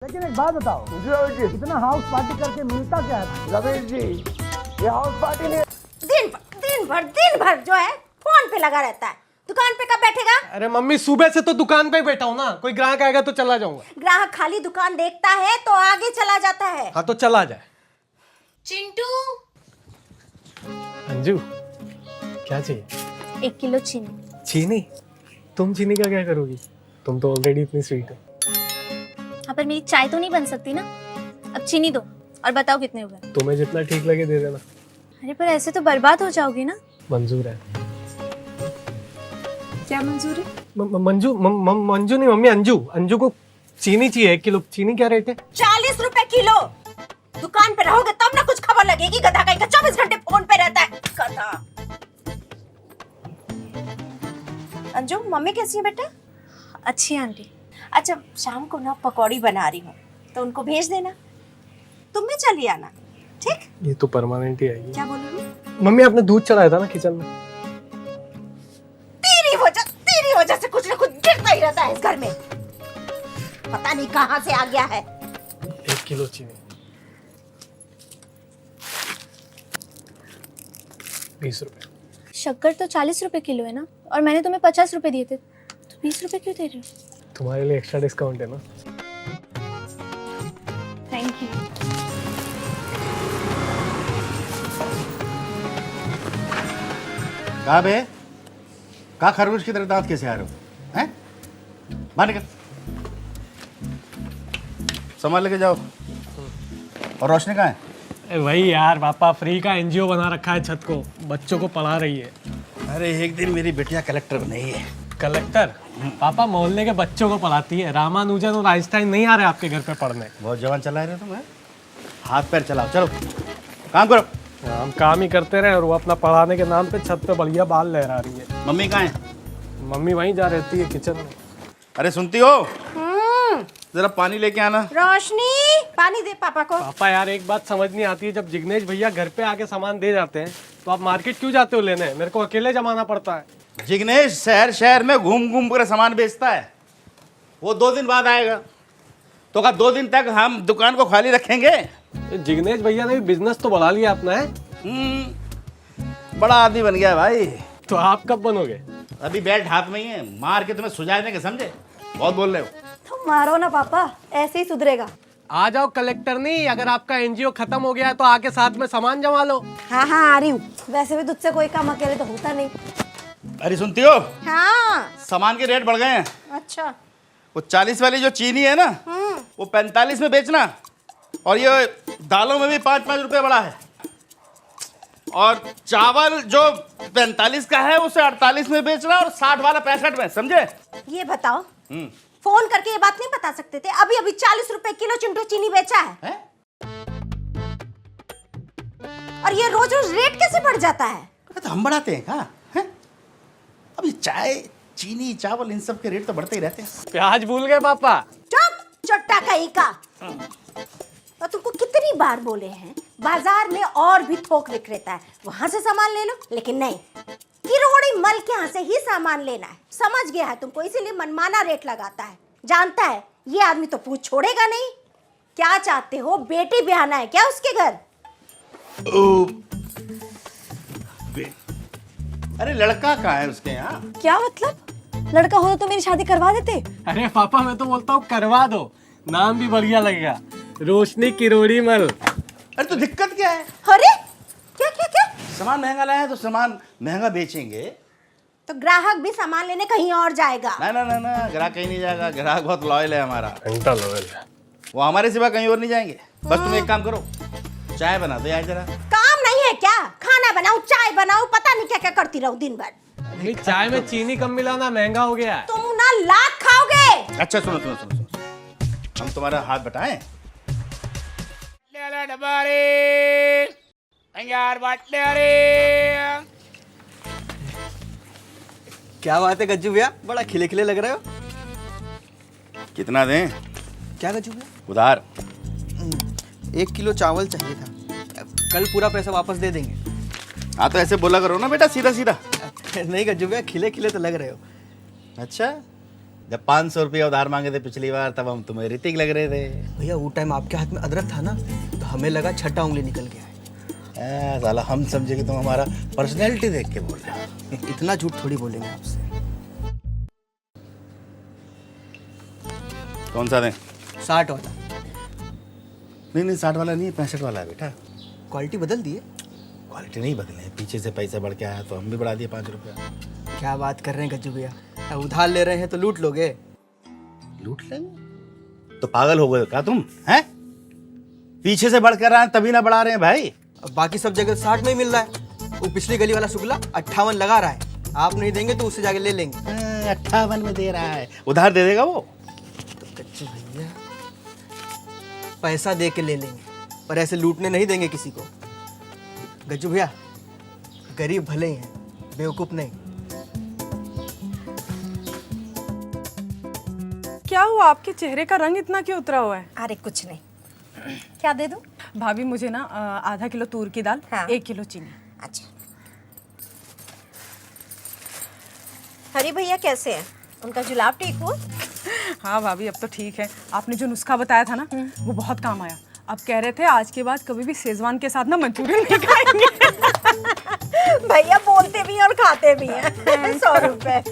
लेकिन एक बात बताओ, इतना हाउस पार्टी करके मिलता क्या है? रमेश जी, ये हाउस पार्टी नहीं, दिन भर जो है फोन पे लगा रहता है। दुकान पे कब बैठेगा? अरे मम्मी सुबह से तो दुकान पे ही बैठा हूँ ना, कोई ग्राहक आएगा तो चला जाऊंगा। ग्राहक खाली दुकान देखता है तो आगे चला जाता है। हाँ तो चला जाए। चिंटू, अंजू क्या चाहिए? 1 किलो चीनी। चीनी? तुम चीनी का क्या करोगी? तुम तो ऑलरेडी इतनी स्वीट हो। हाँ पर मेरी चाय तो नहीं बन सकती ना। अब चीनी दो और बताओ कितने हुए। तुम्हें जितना ठीक लगे दे देना। अरे पर ऐसे तो बर्बाद हो जाओगी ना। मंजूर है। क्या मंजूर है? मंजू नहीं मम्मी, अंजू को चीनी चाहिए 1 किलो। चीनी क्या रेट है? 40 रुपए किलो। दुकान पे रहोगे तब ना कुछ खबर लगेगी। गधा कहीं का 24 घंटे फोन पे रहता है गधा। अंजू, मम्मी कैसी है बेटा? अच्छी है आंटी। अच्छा, शाम को ना पकौड़ी बना रही हूँ तो उनको भेज देना। तुम भी चली आना, ठीक? ये तो परमानेंट ही आएगी। क्या बोल रही हूँ? मम्मी आपने दूध चलाया था ना किचन में। तेरी वजह से कुछ ना कुछ गिरता ही रहता है इस घर में। पता नहीं कहाँ से आ गया है। 1 किलो चीनी 20 रुपए। शक्कर तो 40 रुपए किलो है ना, और मैंने तुम्हें 50 रुपए दिए थे, तो 20 रुपए क्यों दे रही हो? तुम्हारे लिए एक्स्ट्रा डिस्काउंट है ना। Thank you. कहाँ बे? कहाँ खरगोश की तरह दांत कैसे आ रहे हो? हैं? बाहर निकल। सामान लेके जाओ। और रोशनी कहाँ है? वही यार, पापा फ्री का एनजीओ बना रखा है छत को, बच्चों को पढ़ा रही है। अरे एक दिन मेरी बेटियां कलेक्टर बनेगी है। कलेक्टर? पापा मोहल्ले के बच्चों को पढ़ाती है। रामानुजन और आइंस्टाइन नहीं आ रहे आपके घर पे पढ़ने। बहुत जवान चला रहे हो तुम, हैं? हाथ पैर चलाओ, चलो काम करो। हम काम ही करते रहे और वो अपना पढ़ाने के नाम पे छत पे बढ़िया बाल लहरा रही है। मम्मी कहाँ है? मम्मी वहीं जा रहती है किचन में। अरे सुनती हो? जरा पानी लेके आना। रोशनी, पानी दे पापा को। पापा यार एक बात समझ नहीं आती है, जब जिग्नेश भैया घर पे आके सामान दे जाते हैं तो आप मार्केट क्यों जाते हो लेने? मेरे को अकेले जमाना पड़ता है। जिग्नेश शहर शहर में घूम घूम कर सामान बेचता है। वो 2 दिन बाद आएगा तो क्या 2 दिन तक हम दुकान को खाली रखेंगे? जिग्नेश भैया ने भी बिजनेस तो बढ़ा लिया अपना है। बड़ा आदमी बन गया है भाई। तो आप कब बनोगे? अभी बैट हाथ में ही है, मार के तुम्हें सुझा देंगे, समझे? बहुत बोल रहे हो। तुम मारो ना पापा, ऐसे ही सुधरेगा। आ जाओ कलेक्टर। नहीं, अगर आपका एनजीओ खत्म हो गया है तो आके साथ में सामान जमा लो। हाँ आ रही हूँ। वैसे भी तुझसे कोई काम अकेले तो होता नहीं। अरे सुनती हो? हाँ। सामान के रेट बढ़ गए हैं। अच्छा। वो 40 वाली जो चीनी है ना, वो 45 में बेचना। और ये दालों में भी 5-5 रुपए बढ़ा है। और चावल जो 45 का है उसे 48 में बेचना और 60 वाला 65 में, समझे? ये बताओ, फोन करके ये बात नहीं बता सकते थे? अभी अभी 40 रुपए किलो चिंटू चीनी बेचा है? और ये रोज रोज रेट कैसे बढ़ जाता है? तो हम बढ़ाते हैं क्या? अभी चाय, चीनी, चावल, इन सब के रेट तो बढ़ते ही रहते हैं। प्याज भूल गए पापा। चुप, चट्टा कहीं का। और तुमको कितनी बार बोले हैं, बाजार में और भी थोक विक्रेता है, वहां से सामान ले लो। लेकिन नहीं, किरोड़ी मल के यहाँ से ही सामान लेना है। समझ गया है तुमको, इसीलिए मनमाना रेट लगाता है। जानता है ये आदमी तो पूछ छोड़ेगा नहीं। क्या चाहते हो, बेटी ब्याहना है क्या उसके घर? अरे लड़का कहाँ है उसके यहाँ? क्या मतलब? लड़का हो तो मेरी शादी करवा देते। अरे पापा मैं तो बोलता हूँ करवा दो, नाम भी बढ़िया लगेगा, रोशनी किरोड़ी मल। अरे तो दिक्कत क्या है? अरे क्या क्या क्या? सामान महंगा लाया है तो सामान महंगा बेचेंगे। तो ग्राहक भी सामान लेने कहीं और जाएगा। ना ना ना ना, ग्राहक कहीं नहीं जाएगा। ग्राहक बहुत लॉयल है हमारा। घंटा लॉयल है। वो हमारे सिवा कहीं और नहीं जाएंगे। बस तुम एक काम करो, चाय बना दो यार जरा। काम नहीं है क्या? खाना बनाऊं, चाय बनाऊं, पता नहीं क्या क्या करती रहूं दिन भर। चाय में चीनी कम मिलाना, महंगा हो गया है। तुम ना लात खाओगे। अच्छा सुनो सुनो सुनो सुनो, हम तुम्हारा हाथ बटाएं। क्या बात है गज्जू भैया, बड़ा खिले खिले लग रहे हो। कितना दें? क्या गज्जू भैया? उधार। 1 किलो चावल चाहिए था, कल पूरा पैसा वापस दे देंगे। हाँ तो ऐसे बोला करो ना बेटा, सीधा सीधा। नहीं गज्जू भैया, खिले खिले तो लग रहे हो। अच्छा जब 500 रुपया उधार मांगे थे पिछली बार, तब हम तुम्हें ऋतिक लग रहे थे। भैया वो टाइम आपके हाथ में अदरक था ना, तो हमें लगा छठा उंगली निकल गया है। साला हम समझे कि तुम हमारा पर्सनैलिटी देख के बोल रहे हो। इतना झूठ थोड़ी बोलेंगे आपसे। कौन सा दें? 60 वाला। नहीं 60 वाला नहीं है, 65 वाला है बेटा। क्वालिटी बदल दिए? क्वालिटी नहीं बदले, पीछे से पैसा बढ़ के आया तो हम भी बढ़ा दिए 5 रुपया। क्या बात कर रहे हैं गज्जू भैया, अब उधार ले रहे हैं तो लूट लोगे? लूट लेंगे तो पागल हो गए क्या तुम? हैं? पीछे से बढ़कर आए तभी ना बढ़ा रहे हैं भाई। अब बाकी सब जगह 60 में ही मिल रहा है। वो पिछली गली वाला शुक्ला 58 लगा रहा है, आप नहीं देंगे तो उससे जाके ले लेंगे। 58 में दे रहा है, उधार दे देगा वो? तो गज्जू भैया पैसा दे के ले लेंगे, पर ऐसे लूटने नहीं देंगे किसी को। गज्जू भैया गरीब भले ही हैं, बेवकूफ नहीं। क्या हुआ, आपके चेहरे का रंग इतना क्यों उतरा हुआ है? अरे कुछ नहीं। क्या दे दूं? भाभी मुझे ना आधा किलो तूर की दाल, हाँ। 1 किलो चीनी। अच्छा। हरी भैया कैसे हैं? उनका जुलाब ठीक हुआ? हाँ भाभी अब तो ठीक है। आपने जो नुस्खा बताया था ना वो बहुत काम आया। अब कह रहे थे आज के बाद कभी भी शेजवान के साथ ना मंचूरियन नहीं खाएंगे। भैया बोलते भी हैं और खाते भी हैं। 100 रुपए।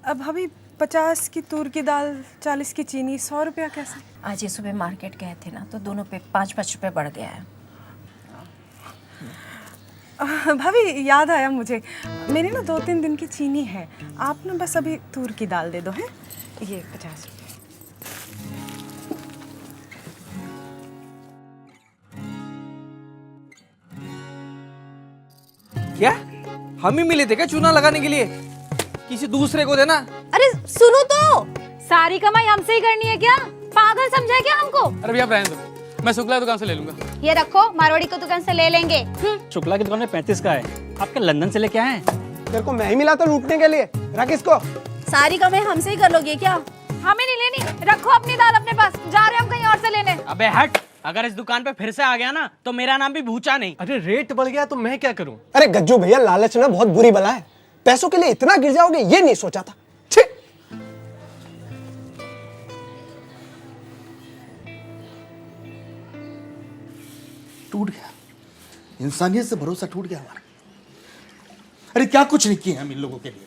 अब भाभी 50 की तूर की दाल, 40 की चीनी, 100 रुपया कैसे? आज ये सुबह मार्केट गए थे ना तो दोनों पे 5-5 रुपए बढ़ गया है। भाभी याद आया मुझे, मेरी ना 2-3 दिन की चीनी है, आप ना बस अभी तूर की दाल दे दो। हैं ये 50 रुपये। क्या हम ही मिले थे क्या चूना लगाने के लिए? किसी दूसरे को देना। अरे सुनो तो, सारी कमाई हमसे ही करनी है क्या? पागल समझा है क्या हमको? अरे भैया रहने दो, मैं शुक्ला दुकान से ले लूंगा। ये रखो, मारवाड़ी को दुकान से ले लेंगे। शुक्ला की दुकान में 35 का है, आपके लंदन से लेके आए हैं। तेरे को मैं ही मिला तो लूटने के लिए, रख इसको। सारी कमाई हमसे ही कर लोगे क्या? हमें नहीं लेनी, रखो अपनी दाल अपने पास, जा रहे हम कहीं और से लेने। अबे हट, अगर इस दुकान पे फिर से आ गया ना तो मेरा नाम भी भूचा नहीं। अरे रेट बढ़ गया तो मैं क्या करूं? अरे गज्जू भैया लालच ना बहुत बुरी बला है, पैसों के लिए इतना गिर जाओगे ये नहीं सोचा था। छी! टूट गया, इंसानियत से भरोसा टूट गया हमारा। अरे क्या कुछ नहीं किया हम इन लोगों के लिए,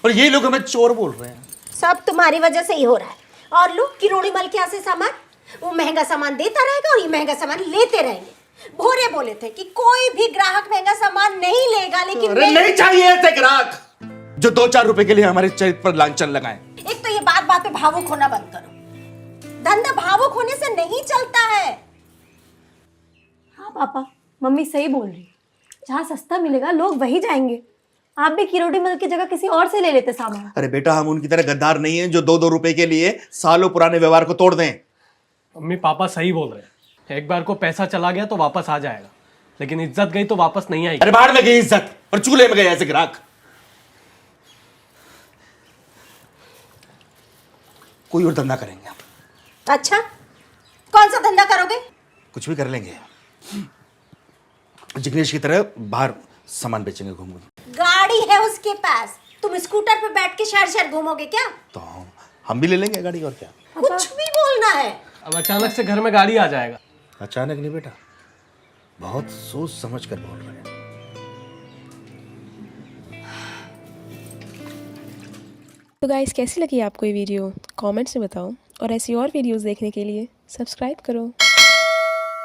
और ये लोग हमें चोर बोल रहे हैं। सब तुम्हारी वजह से ही हो रहा है। और लोग किरोड़ी मल के यहाँ से सामान, वो महंगा सामान देता रहेगा और ये महंगा सामान लेते रहेंगे। भोरे बोले थे कि कोई भी ग्राहक महंगा सामान नहीं लेगा, लेकिन अरे नहीं चाहिए ऐसे ग्राहक जो 2-4 रुपए के लिए हमारे चरित्र पर लांछन लगाएं। एक तो ये बात बात पे भावुक होना बंद करो। धंधा भावुक होने से नहीं चलता है। हाँ पापा, मम्मी सही बोल रही। जहाँ सस्ता मिलेगा लोग वही जाएंगे। आप भी किरोड़ी मल की जगह किसी और से ले लेते सामान। अरे बेटा हम उनकी तरह गद्दार नहीं हैं जो 2-2 रुपए के लिए सालों पुराने व्यवहार को तोड़ दें। मम्मी पापा सही बोल रहे हैं, एक बार को पैसा चला गया तो वापस आ जाएगा, लेकिन इज्जत गई तो वापस नहीं आएगी। अरे बाहर में गई इज्जत और चूल्हे में गए ऐसे ग्राहक। कोई और धंधा करेंगे हम। अच्छा, कौन सा धंधा करोगे? कुछ भी कर लेंगे, जिग्नेश की तरह बाहर सामान बेचेंगे घूम घूम। गाड़ी है उसके पास, तुम स्कूटर पे बैठ के शहर शहर घूमोगे क्या? तो हम भी ले लेंगे गाड़ी, और क्या। कुछ भी बोलना है। अब अचानक से घर में गाड़ी आ जाएगा। अचानक नहीं बेटा, बहुत सोच समझ कर बोल रहे हैं। तो गाइस कैसी लगी आपको ये वीडियो? कमेंट्स में बताओ, और ऐसी और वीडियोस देखने के लिए सब्सक्राइब करो।